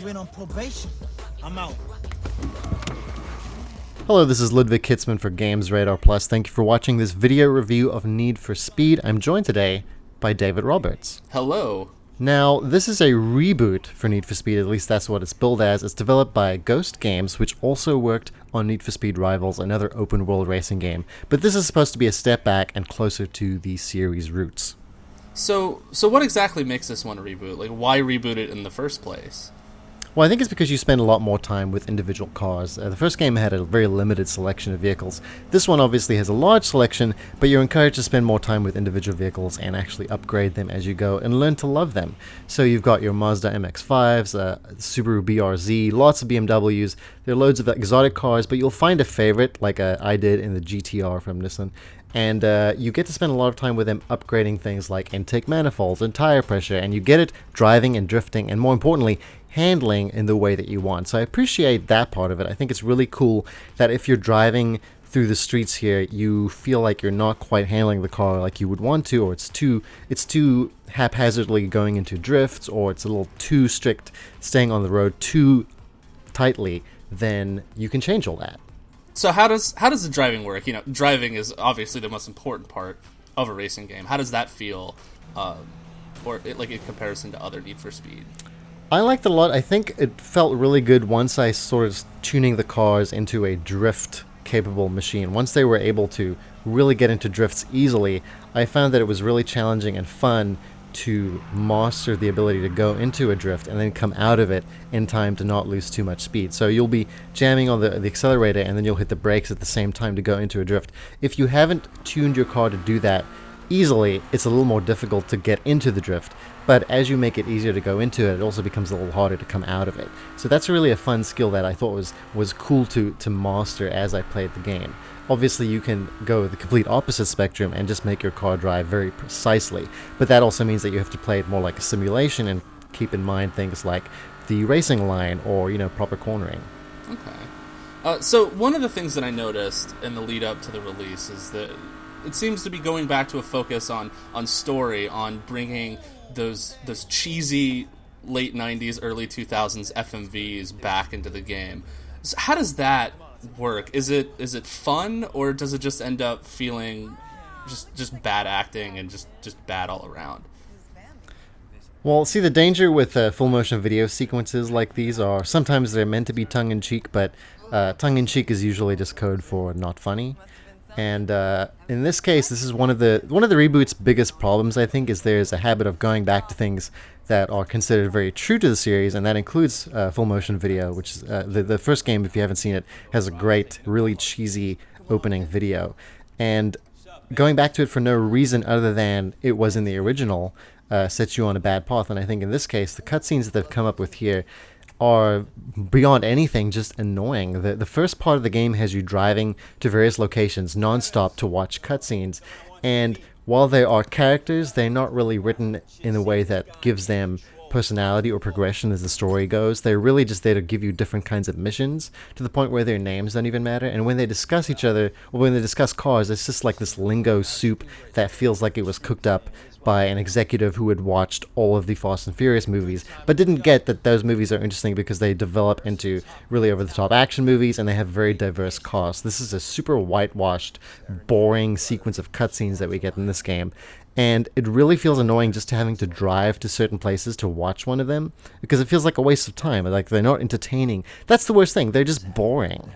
went on probation. I'm out. Hello, this is Ludwig for Games Radar Plus. Thank you for watching this video review of Need for Speed. I'm joined today by David Roberts. Hello. Now, this is a reboot for Need for Speed, at least that's what it's billed as. It's developed by Ghost Games, which also worked on Need for Speed Rivals, another open-world racing game. But this is supposed to be a step back and closer to the series' roots. So what exactly makes this one a reboot? Like, why reboot it in the first place? Well, I think it's because you spend a lot more time with individual cars. The first game had a very limited selection of vehicles. This one obviously has a large selection, but you're encouraged to spend more time with individual vehicles and actually upgrade them as you go and learn to love them. So you've got your Mazda MX-5s, Subaru BRZ, lots of BMWs. There are loads of exotic cars, but you'll find a favorite, like I did in the GTR from Nissan. And you get to spend a lot of time with them upgrading things like intake manifolds and tire pressure, and you get it driving and drifting, and more importantly, handling in the way that you want. So I appreciate that part of it. I think it's really cool that if you're driving through the streets here, you feel like you're not quite handling the car like you would want to, or it's too haphazardly going into drifts, or it's a little too strict staying on the road too tightly, then you can change all that. So how does the driving work? You know, driving is obviously the most important part of a racing game. How does that feel, in comparison to other Need for Speed? I liked it a lot. I think it felt really good once I started tuning the cars into a drift-capable machine. Once they were able to really get into drifts easily, I found that it was really challenging and fun to master the ability to go into a drift and then come out of it in time to not lose too much speed. So you'll be jamming on the accelerator and then you'll hit the brakes at the same time to go into a drift. If you haven't tuned your car to do that easily, it's a little more difficult to get into the drift. But as you make it easier to go into it, it also becomes a little harder to come out of it. So that's really a fun skill that I thought was cool to master as I played the game. Obviously, you can go the complete opposite spectrum and just make your car drive very precisely. But that also means that you have to play it more like a simulation and keep in mind things like the racing line or, proper cornering. Okay. So one of the things that I noticed in the lead up to the release is that it seems to be going back to a focus on story, on bringing those cheesy late 90s, early 2000s FMVs back into the game. So how does that work? Is it fun, or does it just end up feeling just bad acting and just bad all around? Well, see, the danger with full motion video sequences like these are sometimes they're meant to be tongue-in-cheek, but tongue-in-cheek is usually just code for not funny. And in this case, this is one of the reboot's biggest problems, I think, is there's a habit of going back to things that are considered very true to the series, and that includes full motion video, which is the first game, if you haven't seen it, has a great, really cheesy opening video. And going back to it for no reason other than it was in the original sets you on a bad path. And I think in this case, the cutscenes that they've come up with here are beyond anything just annoying. The first part of the game has you driving to various locations nonstop to watch cutscenes, and while they are characters, they're not really written in a way that gives them personality or progression as the story goes. They're really just there to give you different kinds of missions to the point where their names don't even matter. And when they discuss each other, or when they discuss cars, it's just like this lingo soup that feels like it was cooked up by an executive who had watched all of the Fast and Furious movies, but didn't get that those movies are interesting because they develop into really over-the-top action movies and they have very diverse casts. This is a super whitewashed, boring sequence of cutscenes that we get in this game. And it really feels annoying just having to drive to certain places to watch one of them, because it feels like a waste of time. Like, they're not entertaining. That's the worst thing. They're just boring.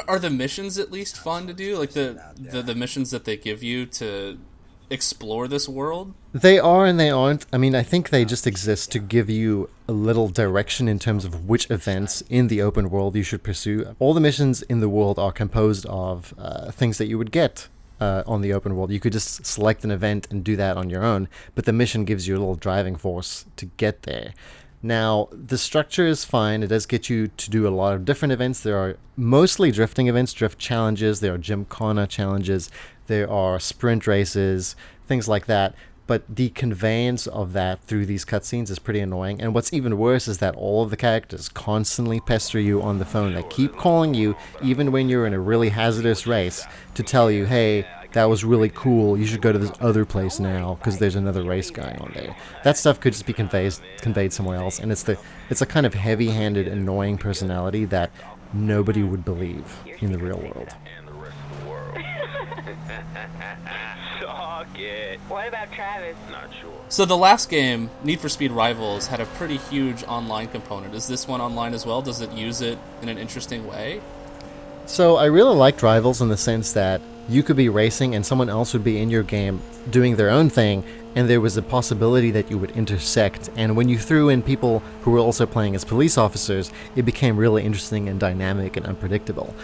Are the missions at least fun to do? Like the missions that they give you to explore this world? They are and they aren't. I mean, I think they just exist to give you a little direction in terms of which events in the open world you should pursue. All the missions in the world are composed of things that you would get on the open world. You could just select an event and do that on your own, but the mission gives you a little driving force to get there. Now, the structure is fine. It does get you to do a lot of different events. There are mostly drifting events, drift challenges. There are Gymkhana challenges. There are sprint races, things like that. But the conveyance of that through these cutscenes is pretty annoying. And what's even worse is that all of the characters constantly pester you on the phone. They keep calling you, even when you're in a really hazardous race, to tell you, hey, that was really cool, you should go to this other place now because there's another race going on there. That stuff could just be conveyed somewhere else, and it's a kind of heavy-handed, annoying personality that nobody would believe in the real world. What about Travis? Not sure. So the last game, Need for Speed Rivals, had a pretty huge online component. Is this one online as well? Does it use it in an interesting way? So I really liked Rivals in the sense that you could be racing and someone else would be in your game doing their own thing, and there was a possibility that you would intersect. And when you threw in people who were also playing as police officers, it became really interesting and dynamic and unpredictable.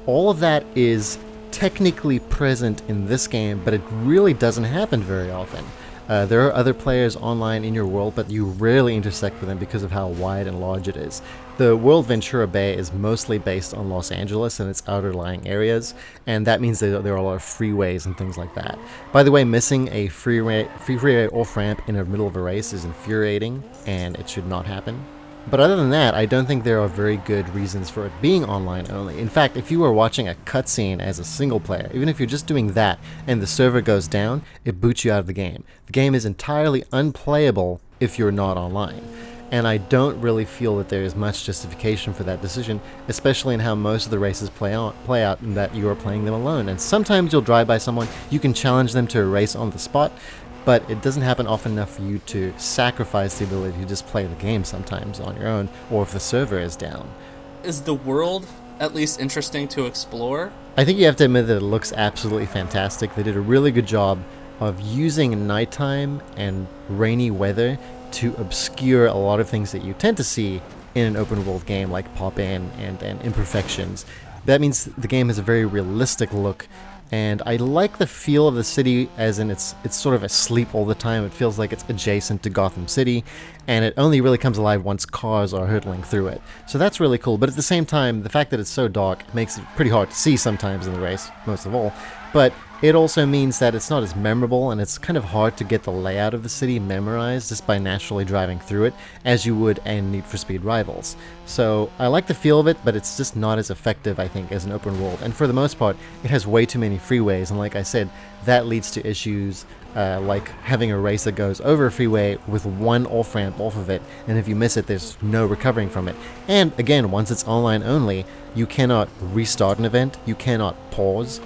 All of that is technically present in this game, but it really doesn't happen very often. There are other players online in your world, but you rarely intersect with them because of how wide and large it is. The world Ventura Bay is mostly based on Los Angeles and its outerlying areas, and that means that there are a lot of freeways and things like that. By the way, missing a freeway off-ramp in the middle of a race is infuriating, and it should not happen. But other than that, I don't think there are very good reasons for it being online only. In fact, if you were watching a cutscene as a single player, even if you're just doing that and the server goes down, it boots you out of the game. The game is entirely unplayable if you're not online. And I don't really feel that there is much justification for that decision, especially in how most of the races play out in that you are playing them alone. And sometimes you'll drive by someone, you can challenge them to a race on the spot, but it doesn't happen often enough for you to sacrifice the ability to just play the game sometimes on your own, or if the server is down. Is the world at least interesting to explore? I think you have to admit that it looks absolutely fantastic. They did a really good job of using nighttime and rainy weather to obscure a lot of things that you tend to see in an open world game, like pop-in and imperfections. That means the game has a very realistic look, and I like the feel of the city as in it's sort of asleep all the time. It feels like it's adjacent to Gotham City, and it only really comes alive once cars are hurtling through it. So that's really cool, but at the same time, the fact that it's so dark makes it pretty hard to see sometimes in the race, most of all. But it also means that it's not as memorable, and it's kind of hard to get the layout of the city memorized just by naturally driving through it, as you would in Need for Speed Rivals. So I like the feel of it, but it's just not as effective, I think, as an open world. And for the most part, it has way too many freeways, and like I said, that leads to issues like having a race that goes over a freeway with one off-ramp off of it, and if you miss it, there's no recovering from it. And again, once it's online only, you cannot restart an event, you cannot pause.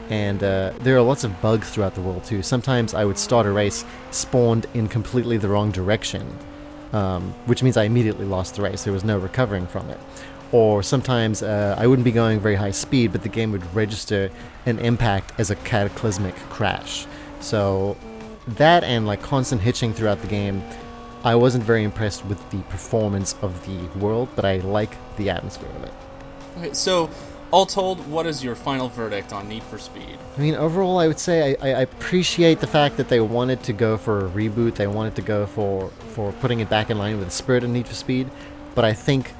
And there are lots of bugs throughout the world too. Sometimes I would start a race spawned in completely the wrong direction, which means I immediately lost the race. There was no recovering from it. Or sometimes I wouldn't be going very high speed, but the game would register an impact as a cataclysmic crash. So that and like constant hitching throughout the game, I wasn't very impressed with the performance of the world, but I like the atmosphere of it. Okay, so all told, what is your final verdict on Need for Speed? I mean, overall, I would say I appreciate the fact that they wanted to go for a reboot. They wanted to go for putting it back in line with the spirit of Need for Speed. But I think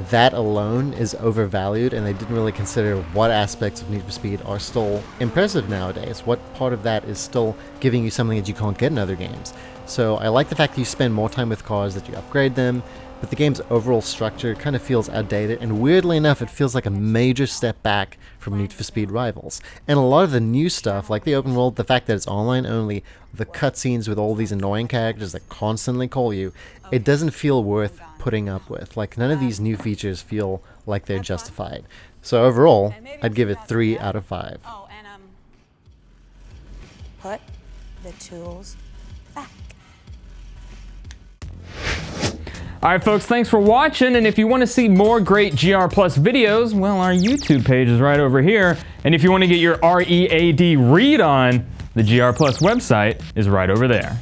that alone is overvalued, and they didn't really consider what aspects of Need for Speed are still impressive nowadays. What part of that is still giving you something that you can't get in other games. So I like the fact that you spend more time with cars, that you upgrade them, but the game's overall structure kind of feels outdated, and weirdly enough, it feels like a major step back from Need for Speed Rivals. And a lot of the new stuff, like the open world, the fact that it's online only, the cutscenes with all these annoying characters that constantly call you, it doesn't feel worth putting up with. Like, none of these new features feel like they're justified. So overall, I'd give it 3 out of 5. Oh, and put the tools back. Alright folks, thanks for watching, and if you want to see more great GR Plus videos, well, our YouTube page is right over here, and if you want to get your READ read on, the GR Plus website is right over there.